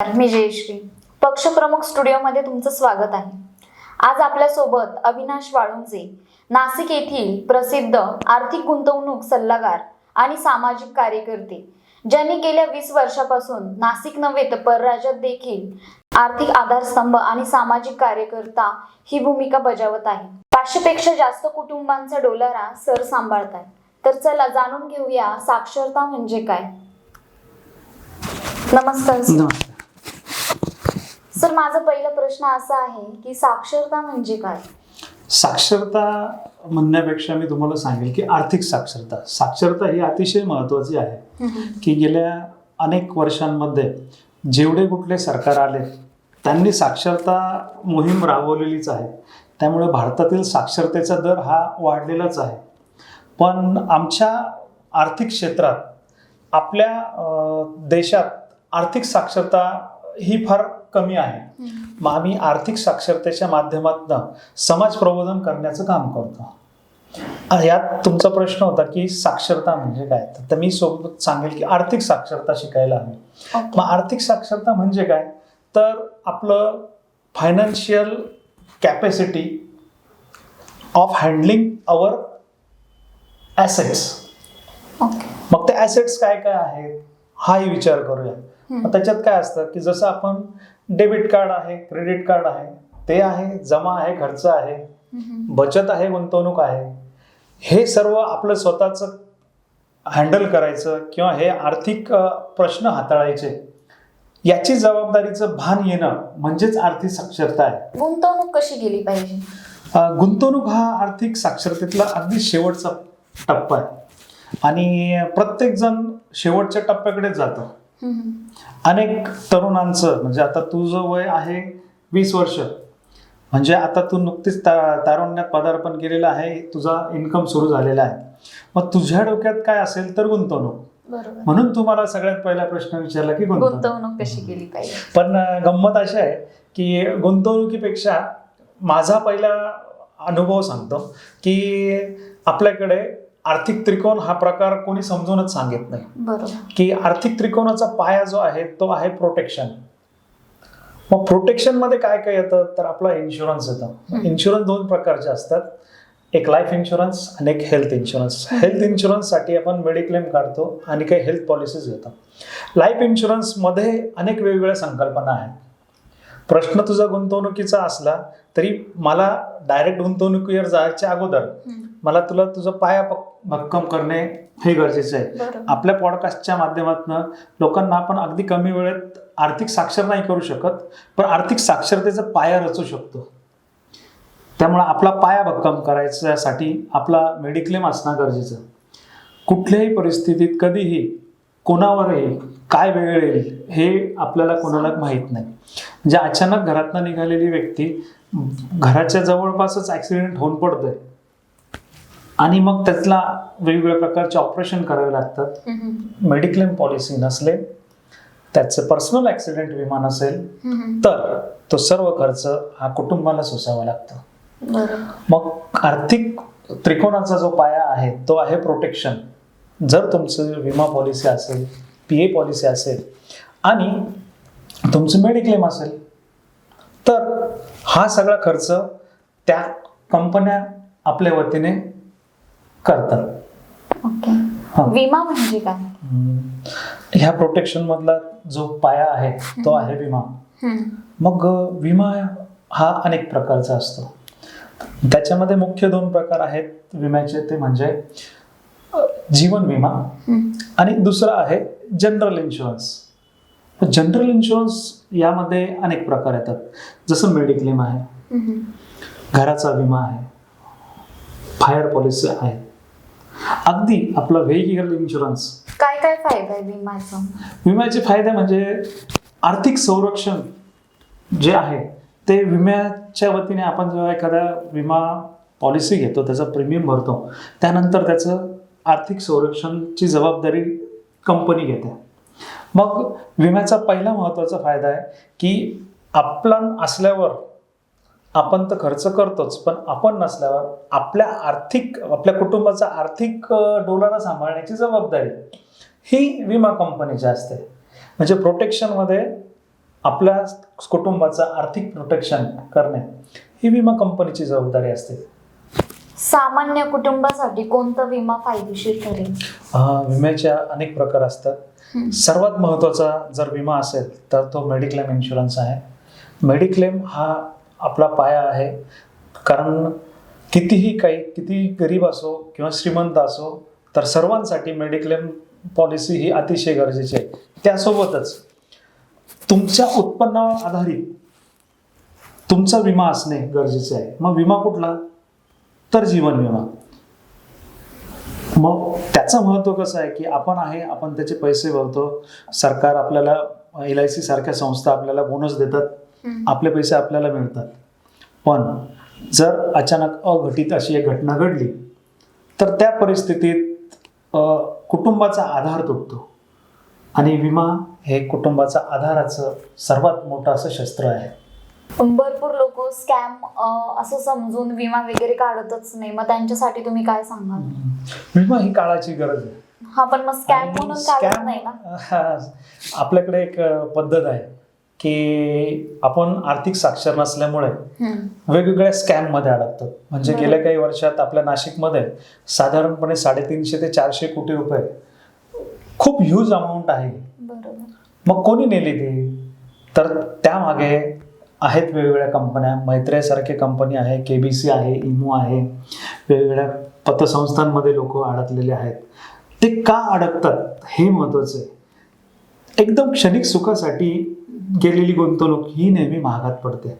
मी जयश्री, पक्षप्रमुख स्टुडिओमध्ये तुमचं स्वागत आहे. आज आपल्यासोबत अविनाश वाळुंजे, नाशिक येथील प्रसिद्ध आर्थिक गुंतवणूक सल्लागार आणि सामाजिक कार्यकर्ते, ज्यांनी गेल्या 20 वर्षापासून नाशिक नव्हे तर परराज्यात देखील आर्थिक आधारस्तंभ आणि सामाजिक कार्यकर्ता ही भूमिका बजावत आहे. 500 पेक्षा जास्त कुटुंबांचा डोलारा सर सांभाळतात. तर चला जाणून घेऊया साक्षरता म्हणजे काय. नमस्कार सर, माझा पहिला प्रश्न असा आहे की साक्षरता म्हणजे काय. साक्षरता म्हणण्यापेक्षा मी तुम्हाला सांगेल की आर्थिक साक्षरता ही अतिशय महत्त्वाची आहे. की गेल्या अनेक वर्षांमध्ये जेवढे कुठले सरकार आले त्यांनी साक्षरता मोहीम राबवलेलीच आहे. त्यामुळे भारतातील साक्षरतेचा दर हा वाढलेलाच आहे. पण आमच्या आर्थिक क्षेत्रात आपल्या देशात आर्थिक साक्षरता ही फार कमी आहे. मग आम्ही आर्थिक साक्षरतेच्या माध्यमातून समाज प्रबोधन करण्याचं काम करतो. यात तुमचा प्रश्न होता की साक्षरता म्हणजे काय, तर मी सोबत सांगेल की आर्थिक साक्षरता शिकायला हवी. मग आर्थिक साक्षरता म्हणजे काय, तर आपलं financial capacity of handling our assets. मग ते ॲसेट्स काय काय आहेत हाही विचार करूया. मग त्याच्यात काय असतं की जसं आपण डेबिट कार्ड आहे, क्रेडिट कार्ड आहे, ते आहे, जमा आहे, खर्च आहे, बचत आहे, गुंतवणूक आहे. हे सर्व आपलं स्वतःचं हँडल करायचं किंवा हे आर्थिक प्रश्न हाताळायचे याची जबाबदारीचं भान येणं म्हणजेच आर्थिक साक्षरता आहे. गुंतवणूक कशी केली पाहिजे. गुंतवणूक हा आर्थिक साक्षरतेतला अगदी शेवटचा टप्पा आहे आणि प्रत्येक जण शेवटच्या टप्प्याकडे जातो. अनेक तरुणांचं म्हणजे आता तुझं वय आहे 20 वर्ष, म्हणजे आता तू नुकतीच तारुण्यात पदार्पण केलेलं आहे, तुझा इन्कम सुरू झालेला आहे. मग तुझ्या डोक्यात काय असेल तर गुंतवणूक. म्हणून तुम्हाला सगळ्यात पहिला प्रश्न विचारला की गुंतवणूक कशी केली पाहिजे. पण गंमत अशी आहे की गुंतवणुकीपेक्षा माझा पहिला अनुभव सांगतो की आपल्याकडे आर्थिक त्रिकोण हा प्रकार कोणी समजूनच सांगत नाही. की आर्थिक त्रिकोणाचा पाया जो आहे तो आहे प्रोटेक्शन. मग प्रोटेक्शन मध्ये काय काय येतं तर आपला इन्शुरन्स येतं. इन्शुरन्स 2 प्रकारचे असतात, एक लाईफ इन्शुरन्स आणि एक हेल्थ इन्शुरन्स. हेल्थ इन्शुरन्ससाठी आपण मेडिक्लेम काढतो आणि काही हेल्थ पॉलिसीज घेतो. लाईफ इन्शुरन्समध्ये अनेक वेगवेगळ्या संकल्पना आहेत. प्रश्न तुझा गुंतवणुकीचा असला तरी मला डायरेक्ट गुंतवणुकीवर जायच्या अगोदर मला तुझं पाया भक्कम करणे हे गरजेचं आहे. आपल्या पॉडकास्टच्या माध्यमातून लोकांना आपण अगदी कमी वेळेत आर्थिक साक्षर नाही करू शकत, पण आर्थिक साक्षरतेचा पाया रचू शकतो. त्यामुळे आपला पाया भक्कम करायच्यासाठी आपला मेडिक्लेम असणं गरजेचं. कुठल्याही परिस्थितीत कधीही कोणावरही काय वेळ येईल हे आपल्याला कोणाला माहीत नाही. म्हणजे अचानक घरातनं निघालेली व्यक्ती घराच्या जवळपासच ॲक्सिडेंट होऊन पडतोय आणि मग त्यातला वेगवेगळ्या प्रकारचे ऑपरेशन करावे लागतात. मेडिक्लेम पॉलिसी नसले, त्याचं पर्सनल ॲक्सिडेंट विमा नसेल तर तो सर्व खर्च हा कुटुंबाला सोसावा लागतो. मग आर्थिक त्रिकोणाचा जो पाया आहे तो आहे प्रोटेक्शन. जर तुमचं विमा पॉलिसी असेल, PA पॉलिसी असेल आणि तुमचं मेडिक्लेम असेल तर हा सगळा खर्च त्या कंपन्या आपल्या वतीने करतात. विमा म्हणजे काय. ह्या प्रोटेक्शन मधला जो पाया आहे तो आहे विमा. मग विमा हा अनेक प्रकारचा असतो. त्याच्यामध्ये मुख्य 2 प्रकार आहेत विम्याचे, ते म्हणजे जीवन विमा आणि दुसरा आहे जनरल इन्शुरन्स. जनरल इन्शुरन्स यामध्ये अनेक प्रकार येतात, जसं मेडिक्लेम आहे, घराचा विमा आहे, फायर पॉलिसी आहे, अगदी आपला व्हेइकल इन्शुरन्स. काय काय फायदा आहे विम्याचा. विम्याचे फायदे म्हणजे आर्थिक संरक्षण जे आहे ते विम्याच्या वतीने आपण जेव्हा एखादा विमा पॉलिसी घेतो, त्याचा प्रीमियम भरतो, त्यानंतर त्याचं आर्थिक संरक्षणची जबाबदारी कंपनी घेते. मग विम्याचा पहिला महत्त्वाचा फायदा आहे की आपण असल्यावर आपण तर खर्च करतोच, पण आपण नसल्यावर आपल्या कुटुंबाचा आर्थिक डोलारा सांभाळण्याची जबाबदारी ही विमा कंपनीची असते. म्हणजे प्रोटेक्शनमध्ये आपल्या कुटुंबाचं आर्थिक प्रोटेक्शन करणे ही विमा कंपनीची जबाबदारी असते. सामान्य कुटुंबासाठी कोणता विमा फायदेशीर ठरेल? विम्याच्या अनेक प्रकार असतात. सर्वात महत्त्वाचा जर विमा असेल तर तो मेडिक्लेम इन्शुरन्स आहे. मेडिक्लेम हा आपला पाया आहे, कारण कितीही गरीब असो किंवा श्रीमंत असो तर सर्वांसाठी मेडिक्लेम पॉलिसी ही अतिशय गरजेची आहे. त्यासोबतच तुमच्या उत्पन्नावर आधारित तुमचा विमा असणे गरजेचे आहे. मग विमा कुठला? तर जीवन विमा. मग त्याचं महत्त्व कसं आहे की आपण त्याचे पैसे भरतो. सरकार आपल्याला LIC सारख्या संस्था आपल्याला बोनस देतात, आपले पैसे आपल्याला मिळतात. पण जर अचानक अघटित अशी एक घटना घडली तर त्या परिस्थितीत कुटुंबाचा आधार तुटतो आणि विमा हे कुटुंबाचा आधाराचं सर्वात मोठं असं शस्त्र आहे. भरपूर लोक स्कॅम असं समजून विमा वगैरे काढतच नाही, मग त्यांच्यासाठी तुम्ही काय सांगाल? विमा ही काळाची गरज आहे. हा, पण मग स्कॅम म्हणून काढत नाही ना. आपल्याकडे एक पद्धत आहे की आपण आर्थिक साक्षर नसल्यामुळे वेगवेगळ्या स्कॅम मध्ये अडकतात. म्हणजे गेल्या काही वर्षात आपल्या नाशिकमध्ये साधारणपणे 350 ते 400 कोटी रुपये खूप ह्यूज अमाऊंट आहे. बरोबर. मग कोणी नेली ती? तर त्यामागे आहेत वेगवेगळ्या कंपन्या. मैत्रेसारखी कंपनी आहे, KBC आहे, इमो आहे, वेगवेगळ्या पतसंस्थांमध्ये लोक अडकलेले आहेत. ते का अडकतात हे महत्वाचं आहे. एकदम क्षणिक सुखासाठी गेलेली गुंतवणूक ही नेहमी महागात पडते.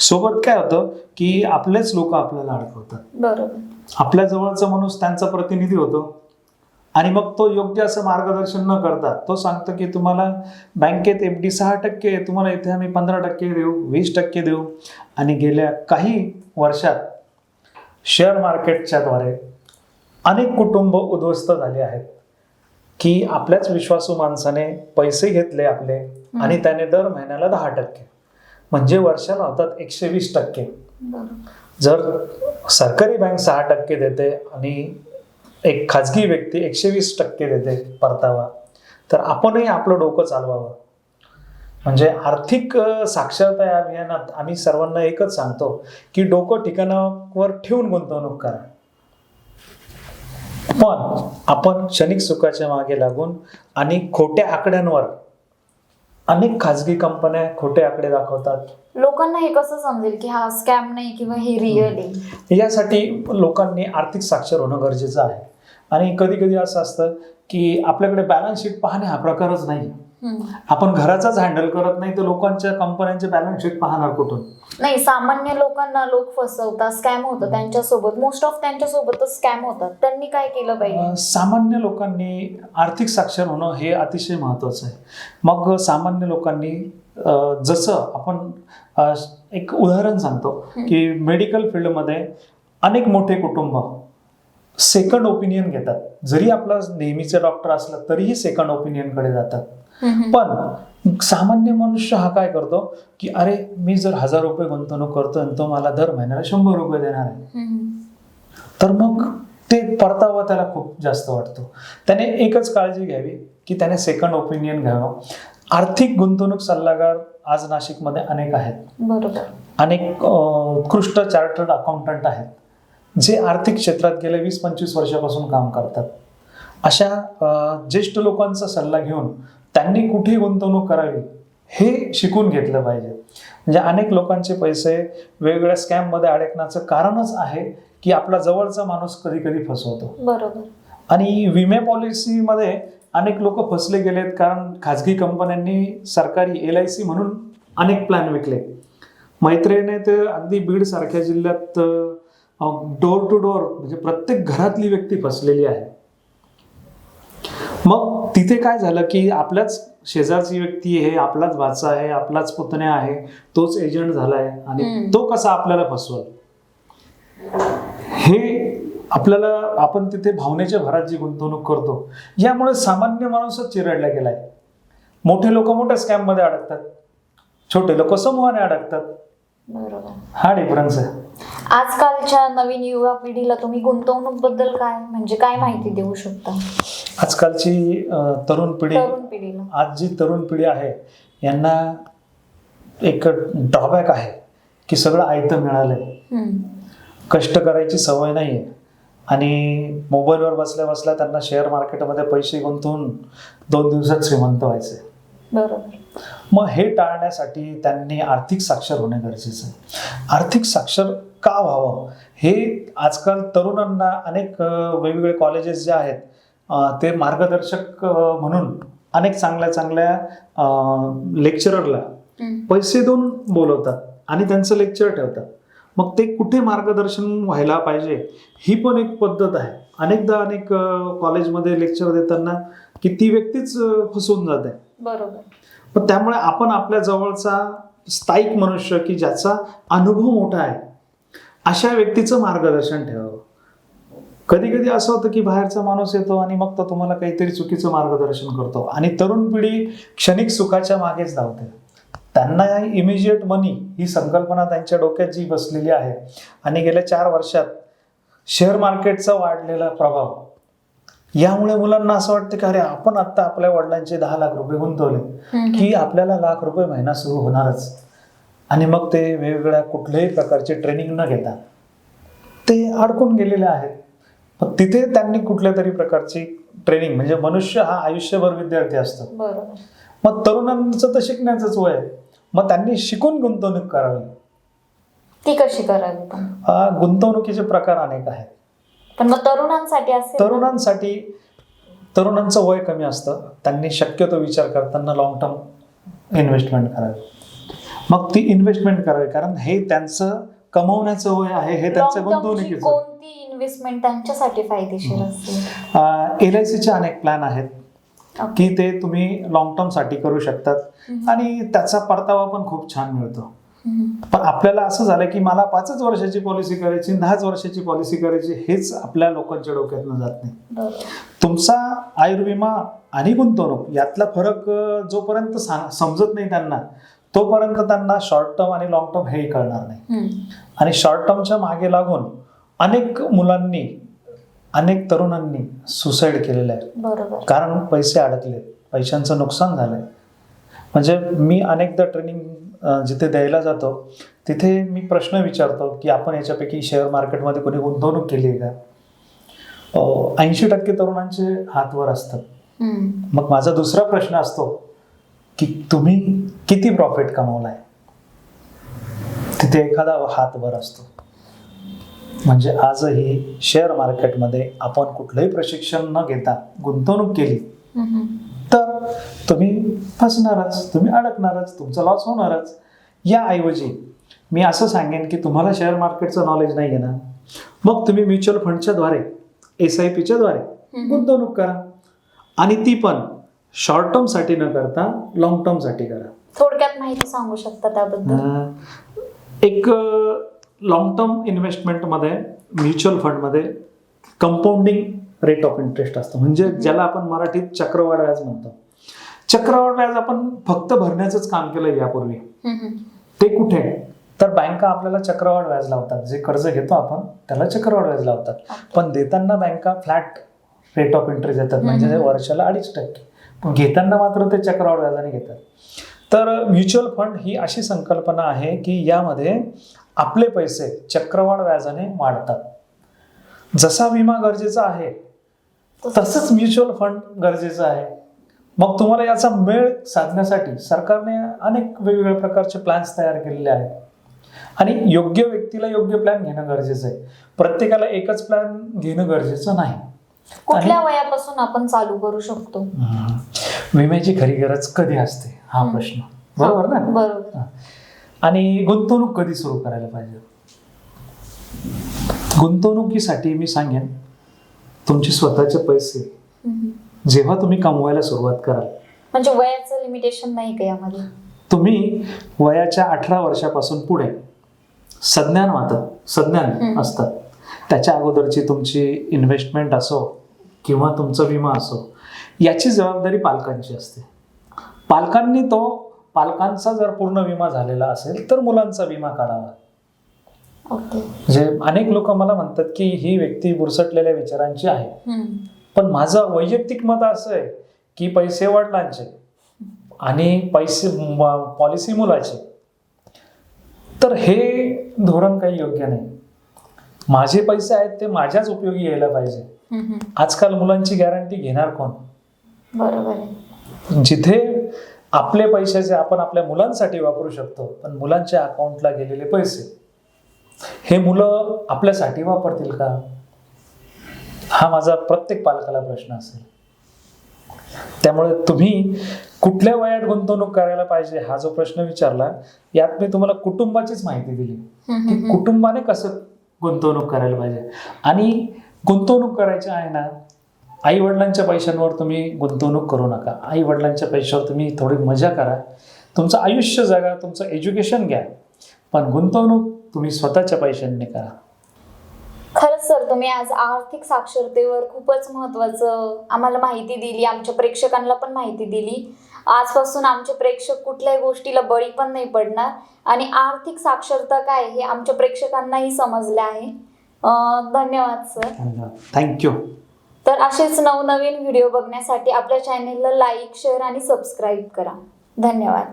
सोबत काय होतं की आपलेच लोक आपल्याला अडकवतात. बरोबर. आपल्या जवळचा माणूस त्यांचा प्रतिनिधी होतो आणि मग तो योग्य असं मार्गदर्शन न करता तो सांगतो की तुम्हाला बँकेत FD 6% आहे, तुम्हाला इथे आम्ही 15% देऊ, 20% देऊ. आणि गेल्या काही वर्षात शेअर मार्केटच्या द्वारे अनेक कुटुंब उद्ध्वस्त झाले आहेत की आपल्याच विश्वासू माणसाने पैसे घेतले आपले आणि त्याने दर महिन्याला 10%, म्हणजे वर्षाला होतात 120%. जर सरकारी बँक 6% देते आणि एक खाजगी व्यक्ती 120% देते परतावा, तर आपणही आपलं डोकं चालवावं. म्हणजे आर्थिक साक्षरता या अभियानात आम्ही सर्वांना एकच सांगतो की डोकं ठिकाणावर ठेवून गुंतवणूक करा. पण आपण क्षणिक सुखाच्या मागे लागून आणि खोट्या आकड्यांवर, अनेक खाजगी कंपन्या खोटे आकडे दाखवतात. लोकांना हे कसं समजेल की हा स्कॅम नाही किंवा हे रिअल आहे? यासाठी लोकांनी आर्थिक साक्षर होणं गरजेचं आहे. आणि कधी कधी असं असतं की आपल्याकडे बॅलन्स शीट पाहणे हा प्रकारच नाही. आपण घराचाच हँडल करत नाही तर लोकांच्या कंपन्यांचे बॅलन्स शीट पाहणार कुठून? नाही, सामान्य लोकांना लोक फसवतात, स्कॅम होतं त्यांच्यासोबत. मोस्ट ऑफ त्यांच्यासोबतच स्कॅम होतात. त्यांनी काय केलं पाहिजे? सामान्य लोकांनी आर्थिक साक्षर होणं हे अतिशय महत्वाचं आहे. मग सामान्य लोकांनी जसं आपण एक उदाहरण सांगतो की मेडिकल फील्डमध्ये अनेक मोठे कुटुंब सेकंड ओपिनियन घेतात. जरी आपला नेहमीचे डॉक्टर असला तरीही सेकंड ओपिनियन कडे जातात. पण सामान्य मनुष्य हा काय करतो की अरे मी जर 1000 रुपये गुंतवणूक करतोय आणि तो मला दर महिन्याला 100 रुपये देणार आहे, तर मग ते परतावा त्याला खूप जास्त वाटतो. त्याने एकच काळजी घ्यावी की त्याने सेकंड ओपिनियन घ्यावं. आर्थिक गुंतवणूक सल्लागार आज नाशिकमध्ये अनेक आहेत. बरोबर. अनेक उत्कृष्ट चार्टर्ड अकाउंटंट आहेत जे आर्थिक क्षेत्रात गेल्या 20-25 वर्षापासून काम करतात. अशा ज्येष्ठ लोकांचा सल्ला घेऊन त्यांनी कुठे गुंतवणूक करावी हे शिकून घेतलं पाहिजे. म्हणजे अनेक लोकांचे पैसे वेगवेगळ्या स्कॅम मध्ये अडकण्याचं कारणच आहे की आपला जवळचा माणूस कधी कधी फसवतो. बरोबर. आणि विमे पॉलिसीमध्ये अनेक लोक फसले गेलेत कारण खाजगी कंपन्यांनी सरकारी LIC म्हणून अनेक प्लॅन विकले. मैत्रीने तर अगदी बीड सारख्या जिल्ह्यात डोर टू डोर म्हणजे प्रत्येक घरातली व्यक्ती फसलेली आहे. मग तिथे काय झालं की आपल्याच शेजारची व्यक्ती आहे, आपलाच भाचा आहे, आपलाच पुतण्या आहे, तोच एजंट झालाय आणि तो कसा आपल्याला फसवल, हे आपल्याला आपण तिथे भावनेच्या भरात जी गुंतवणूक करतो यामुळे सामान्य माणूसच चिरडला गेलाय. मोठे लोक मोठ्या स्कॅम मध्ये अडकतात, छोटे लोक समूहाने अडकतात. बरोबर. हा डिफरन्स आहे. आजकालच्या नवीन युवा पिढीला तुम्ही गुंतवणूक बद्दल काय माहिती देऊ शकता? आजकालची तरुण पिढीला आज जी तरुण पिढी आहे यांना एक ड्रॉबॅक आहे की सगळं आयतं मिळालंय, कष्ट करायची सवय नाही आहे आणि मोबाईलवर बसल्या बसल्या त्यांना शेअर मार्केटमध्ये पैसे गुंतवून 2 दिवसात श्रीमंत व्हायचे. बरोबर. मग हे टाळण्यासाठी त्यांनी आर्थिक साक्षर होणे गरजेचं आहे. आर्थिक साक्षर का व्हावं हे आजकाल तरुणांना अनेक वेगवेगळे कॉलेजेस जे आहेत ते मार्गदर्शक म्हणून अनेक चांगल्या चांगल्या लेक्चररला पैसे देऊन बोलवतात आणि त्यांचं लेक्चर ठेवतात. मग ते कुठे मार्गदर्शन व्हायला पाहिजे ही पण एक पद्धत आहे. अनेक कॉलेजमध्ये लेक्चर देताना की ती व्यक्तीच फसवून जाते. बरोबर. पण त्यामुळे आपण आपल्या जवळचा स्थायिक मनुष्य की ज्याचा अनुभव मोठा आहे अशा व्यक्तीचं मार्गदर्शन ठेवावं. कधी कधी असं होतं की बाहेरचा माणूस येतो आणि मग तो तुम्हाला काहीतरी चुकीचं मार्गदर्शन करतो आणि तरुण पिढी क्षणिक सुखाच्या मागेच धावते. त्यांना इमिजिएट मनी ही संकल्पना त्यांच्या डोक्यात जी बसलेली आहे आणि गेल्या 4 वर्षात शेअर मार्केटचा वाढलेला प्रभाव यामुळे मुलांना असं वाटतं की अरे आपण आता आपल्या वडिलांचे 10 लाख रुपये गुंतवले की आपल्याला लाख रुपये महिना सुरू होणारच आणि मग ते वेगवेगळ्या कुठल्याही प्रकारचे ट्रेनिंग न घेता ते अडकून गेलेले आहेत. पण तिथे त्यांनी कुठल्या तरी प्रकारची ट्रेनिंग म्हणजे मनुष्य हा आयुष्यभर विद्यार्थी असतो. बरोबर. मग तरुणांचं तर शिकण्याचंच वय आहे. मग त्यांनी शिकून गुंतवणूक करावी. ती कशी करावी पण? गुंतवणुकीचे प्रकार अनेक आहेत. पण मग तरुणांसाठी असेल ना? तरुणांचं वय कमी असतं. त्यांनी शक्यतो विचार करताना लॉंग टर्म इन्व्हेस्टमेंट करावी. मग ती इन्व्हेस्टमेंट करावी कारण हे त्यांचं कमवण्याचं वय आहे, हे त्यांचं Long term ची गुंतवणुकीचं. कोणती इन्व्हेस्टमेंट त्यांच्यासाठी फायदेशीर असेल? LICचे अनेक प्लॅन आहेत की ते तुम्ही लॉंग टर्म साठी करू शकतात आणि त्याचा परतावा पण खूप छान मिळतो. पण आपल्याला असं झालं की मला 5 वर्षाची पॉलिसी करायची, 10 वर्षाची पॉलिसी करायची हेच आपल्या लोकांच्या डोक्यातनं जात नाही. तुमचा आयुर्विमा आणि गुंतवणूक यातला फरक जोपर्यंत समजत नाही त्यांना तोपर्यंत त्यांना शॉर्ट टर्म आणि लॉंग टर्म हेही कळणार नाही. आणि शॉर्ट टर्मच्या मागे लागून अनेक मुलांनी अनेक तरुणांनी सुसाईड केलेलं आहे. बरोबर. कारण पैसे अडकले, पैशांचं नुकसान झालंय. म्हणजे मी अनेकदा ट्रेनिंग जिथे द्यायला जातो तिथे मी प्रश्न विचारतो की आपण याच्यापैकी शेअर मार्केटमध्ये कोणी गुंतवणूक केली आहे का? 80% तरुणांचे हात वर असतात. मग माझा दुसरा प्रश्न असतो की तुम्ही किती प्रॉफिट कमवलाय? तिथे एखादा हात वर असतो. म्हणजे आजही शेअर मार्केटमध्ये आपण कुठलंही प्रशिक्षण न घेता गुंतवणूक केली तर तुम्ही फसणारच, तुम्ही अडकणारच, तुमचा लॉस होणारच. याऐवजी मी असं सांगेन की तुम्हाला शेअर मार्केटचं नॉलेज नाही आहे ना, मग तुम्ही म्युच्युअल फंडच्या द्वारे SIPच्या द्वारे गुंतवणूक करा आणि ती पण शॉर्ट टर्म साठी न करता लॉंग टर्म साठी करा. थोडक्यात माहिती सांगू शकता त्याबद्दल? एक लॉंग टर्म इन्व्हेस्टमेंटमध्ये म्युच्युअल फंडमध्ये कंपाऊंडिंग रेट ऑफ इंटरेस्ट असतो. म्हणजे ज्याला आपण मराठीत चक्रवाढ व्याज म्हणतो. चक्रवाढ व्याज आपण फक्त भरण्याचंच काम केलं यापूर्वी. ते कुठे? तर बँका आपल्याला चक्रवाढ व्याज लावतात. जे कर्ज घेतो आपण त्याला चक्रवाढ व्याज लावतात. पण देताना बँका फ्लॅट रेट ऑफ इंटरेस्ट देतात म्हणजे वर्षाला 2.5%. पण घेताना मात्र ते चक्रवाढ व्याजाने घेतात. तर म्युच्युअल फंड ही अशी संकल्पना आहे की यामध्ये आपले पैसे चक्रवाढ व्याजाने वाढतात. जसा विमा गरजेचा आहे तसंच म्युच्युअल फंड गरजेचं आहे. मग तुम्हाला याचा मेळ साधण्यासाठी सरकारने अनेक वेगवेगळ्या प्रकारचे प्लॅन्स तयार केलेले आहेत आणि योग्य व्यक्तीला योग्य प्लॅन घेणं गरजेचं आहे. प्रत्येकाला एकच प्लॅन घेणं गरजेचं नाही. कुठल्या वयापासून आपण चालू करू शकतो? विम्याची खरी गरज कधी असते हा प्रश्न, बरोबर ना? बरोबर. आणि गुंतवणूक कधी सुरू करायला पाहिजे? गुंतवणुकीसाठी मी सांगेन तुमचे स्वतःचे पैसे जेव्हा तुम्ही कमवायला सुरुवात कराल. म्हणजे वयाचं लिमिटेशन नाही का यामध्ये? तुम्ही वयाच्या 18 वर्षापासून पुढे संज्ञान असतात. त्याच्या अगोदरची तुमची इन्व्हेस्टमेंट असो किंवा तुमचा विमा असो याची जबाबदारी पालकांची असते. पालकांचा जर पूर्ण विमा झालेला असेल तर मुलांचा विमा काढावा. म्हणजे अनेक लोक मला म्हणतात की ही व्यक्ती बुरसटलेल्या विचारांची आहे. पण माझं वैयक्तिक मत असं आहे की पैसे वडिलांचे आणि पैसे पॉलिसी मुलाचे तर हे धोरण काही योग्य नाही. माझे पैसे आहेत ते माझ्याच उपयोगी यायला पाहिजे. आजकाल मुलांची गॅरंटी घेणार कोण? बरोबर आहे. जिथे आपले पैशाचे आपण आपल्या मुलांसाठी वापरू शकतो, पण मुलांच्या अकाउंटला गेलेले पैसे हे मुलं आपल्यासाठी वापरतील का? हा माझा प्रत्येक पालकाला प्रश्न असेल. त्यामुळे तुम्ही कुठल्या वयात गुंतवणूक करायला पाहिजे हा जो प्रश्न विचारला, यात मी तुम्हाला कुटुंबाचीच माहिती दिली की कुटुंबाने कसं गुंतवणूक करायला पाहिजे. आणि गुंतवणूक करायची आहे ना, आई वडिलांच्या पैशांवर तुम्ही गुंतवणूक करू नका. आई वडिलांच्या पैशावर तुम्ही थोडी मजा करा, तुमचं आयुष्य जगा, तुमचं एज्युकेशन घ्या, पण गुंतवणूक तुम्ही स्वतःच्या पैशांनी करा. खरंच सर, तुम्ही आज आर्थिक साक्षरतेवर खूपच महत्त्वाचं आम्हाला माहिती दिली, आमच्या प्रेक्षकांना पण माहिती दिली. आजपासून आमचे प्रेक्षक कुठल्याही गोष्टीला बळी पण नाही पडणार आणि आर्थिक साक्षरता काय हे आमच्या प्रेक्षकांनाही समजले आहे. धन्यवाद सर. थँक्यू. तर असेच नवनवीन व्हिडिओ बघण्यासाठी आपल्या चॅनेलला लाईक, शेअर आणि सबस्क्राईब करा. धन्यवाद.